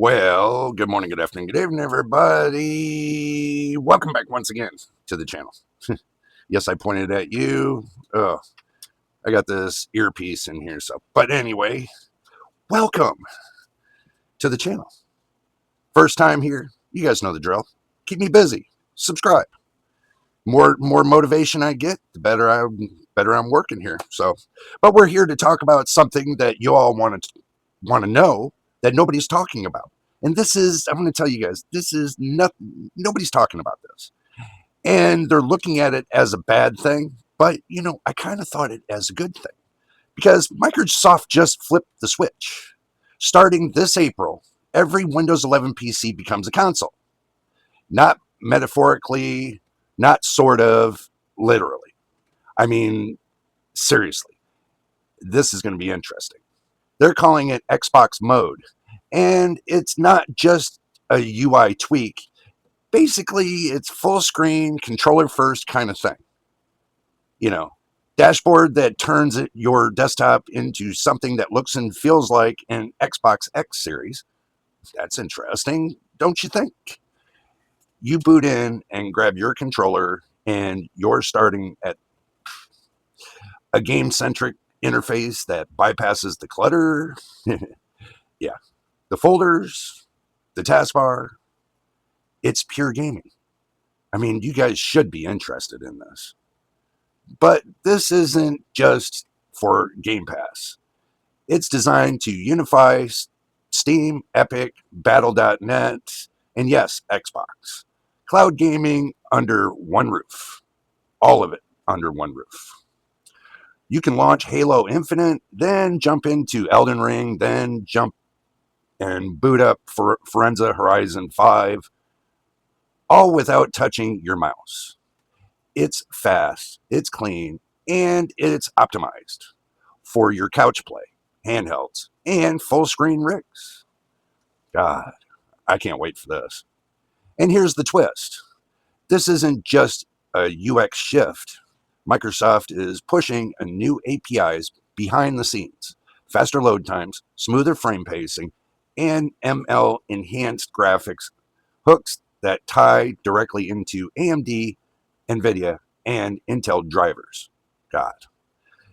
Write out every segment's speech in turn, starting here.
Well, good morning, good afternoon, good evening, everybody. Welcome back once again to the channel. Yes, I pointed at you. Oh, I got this earpiece in here. But anyway, welcome to the channel. First time here, you guys know the drill. Keep me busy. Subscribe. More motivation I get, the better I'm working here. But we're here to talk about something that you all want to know that nobody's talking about. And I'm going to tell you guys, this is nothing. Nobody's talking about this. And they're looking at it as a bad thing. But, I kind of thought it as a good thing because Microsoft just flipped the switch. Starting this April, every Windows 11 PC becomes a console. Not metaphorically, not sort of, literally. I mean, seriously, this is going to be interesting. They're calling it XboxMode. And it's not just a UI tweak. Basically, it's full screen, controller first kind of thing. Dashboard that turns your desktop into something that looks and feels like an Xbox X series. That's interesting, don't you think? You boot in and grab your controller, and you're starting at a game-centric interface that bypasses the clutter. Yeah, the folders, the taskbar. It's pure gaming. I mean, you guys should be interested in this. But this isn't just for Game Pass. It's designed to unify Steam, Epic, Battle.net, and yes, Xbox. Cloud gaming under one roof. All of it under one roof. You can launch Halo Infinite, then jump into Elden Ring, then jump and boot up for Forza Horizon 5, all without touching your mouse. It's fast, it's clean, and it's optimized for your couch play, handhelds, and full screen rigs. God, I can't wait for this. And here's the twist. This isn't just a UX shift. Microsoft is pushing a new APIs behind the scenes, faster load times, smoother frame pacing, and ML enhanced graphics hooks that tie directly into AMD, NVIDIA, and Intel drivers. God.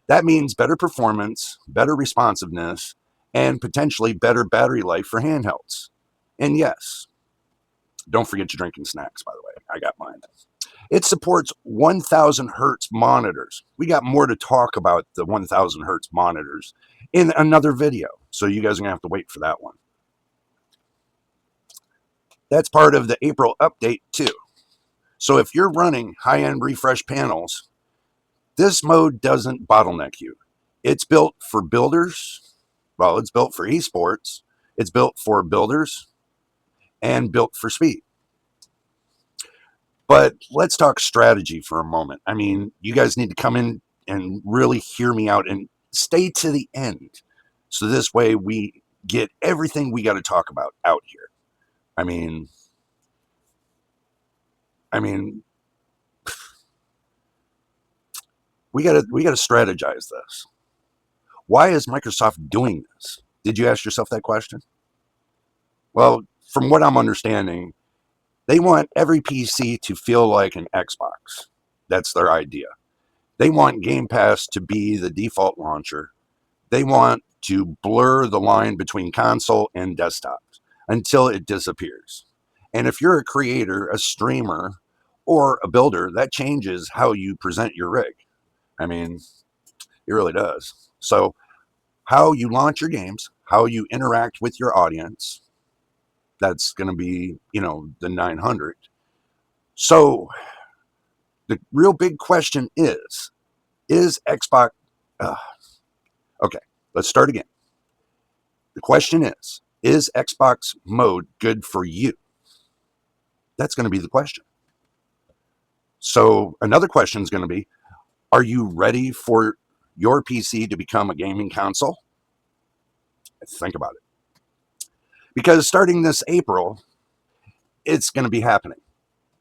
That means better performance, better responsiveness, and potentially better battery life for handhelds. And yes, don't forget your drinking snacks, by the way. I got mine. It supports 1000 hertz monitors. We got more to talk about the 1000 hertz monitors in another video, so you guys are going to have to wait for that one. That's part of the April update, too. So if you're running high-end refresh panels, this mode doesn't bottleneck you. It's built for builders. Well, it's built for esports. It's built for builders and built for speed. But let's talk strategy for a moment. I mean, you guys need to come in and really hear me out and stay to the end. So this way we get everything we got to talk about out here. I mean, we got to strategize this. Why is Microsoft doing this? Did you ask yourself that question? Well, from what I'm understanding, they want every PC to feel like an Xbox. That's their idea. They want Game Pass to be the default launcher. They want to blur the line between console and desktop until it disappears. And if you're a creator, a streamer, or a builder, that changes how you present your rig. I mean, it really does. So how you launch your games, how you interact with your audience, that's going to be, the 900. So the real big question is Xbox... okay, let's start again. The question is Xbox mode good for you? That's going to be the question. So another question is going to be, are you ready for your PC to become a gaming console? Think about it. Because starting this April, it's going to be happening.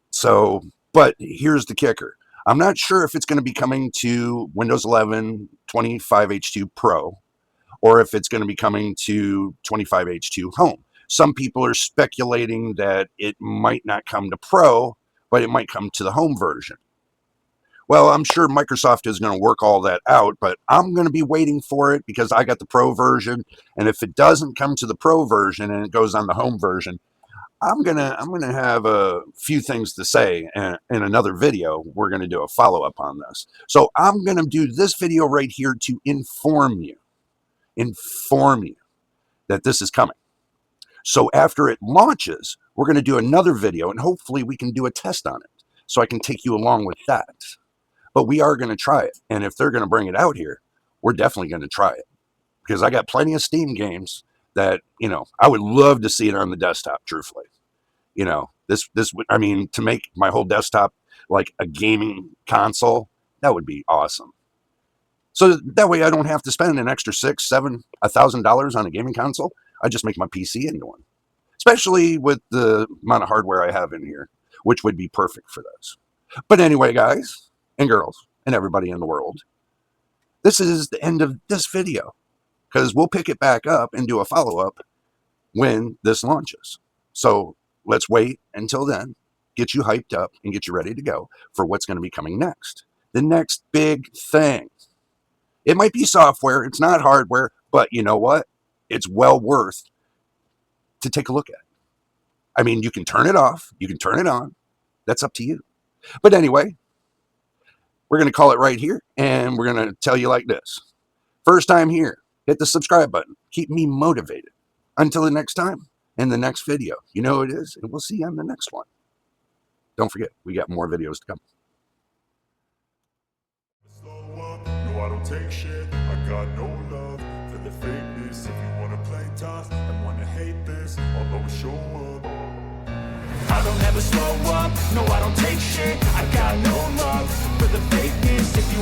So, but here's the kicker. I'm not sure if it's going to be coming to Windows 11 25H2 Pro or if it's going to be coming to 25H2 Home. Some people are speculating that it might not come to Pro, but it might come to the home version. Well, I'm sure Microsoft is going to work all that out, but I'm going to be waiting for it because I got the Pro version. And if it doesn't come to the Pro version and it goes on the home version, I'm gonna have a few things to say in another video. We're gonna do a follow-up on this. So I'm gonna do this video right here to inform you that this is coming. So after it launches, we're gonna do another video and hopefully we can do a test on it so I can take you along with that. But we are gonna try it. And if they're gonna bring it out here, we're definitely gonna try it because I got plenty of Steam games that, I would love to see it on the desktop, truthfully. I mean, to make my whole desktop like a gaming console, that would be awesome. So that way I don't have to spend an extra $6,000, $7,000 on a gaming console. I just make my PC into one, especially with the amount of hardware I have in here, which would be perfect for those. But anyway, guys and girls and everybody in the world, this is the end of this video because we'll pick it back up and do a follow-up when this launches. So let's wait until then, get you hyped up and get you ready to go for what's going to be coming next. The next big thing. It might be software, it's not hardware, but you know what? It's well worth to take a look at. I mean, you can turn it off, you can turn it on. That's up to you. But anyway, we're going to call it right here, and we're going to tell you like this. First time here, hit the subscribe button. Keep me motivated. Until the next time, in the next video. You know it is, and we'll see you on the next one. Don't forget, we got more videos to come. No, I don't take shit. I got no love for the fakeness. If you wanna play tough and wanna hate this, I'll always show up. I don't ever slow up. No, I don't take shit. I got no love for the fakeness. If you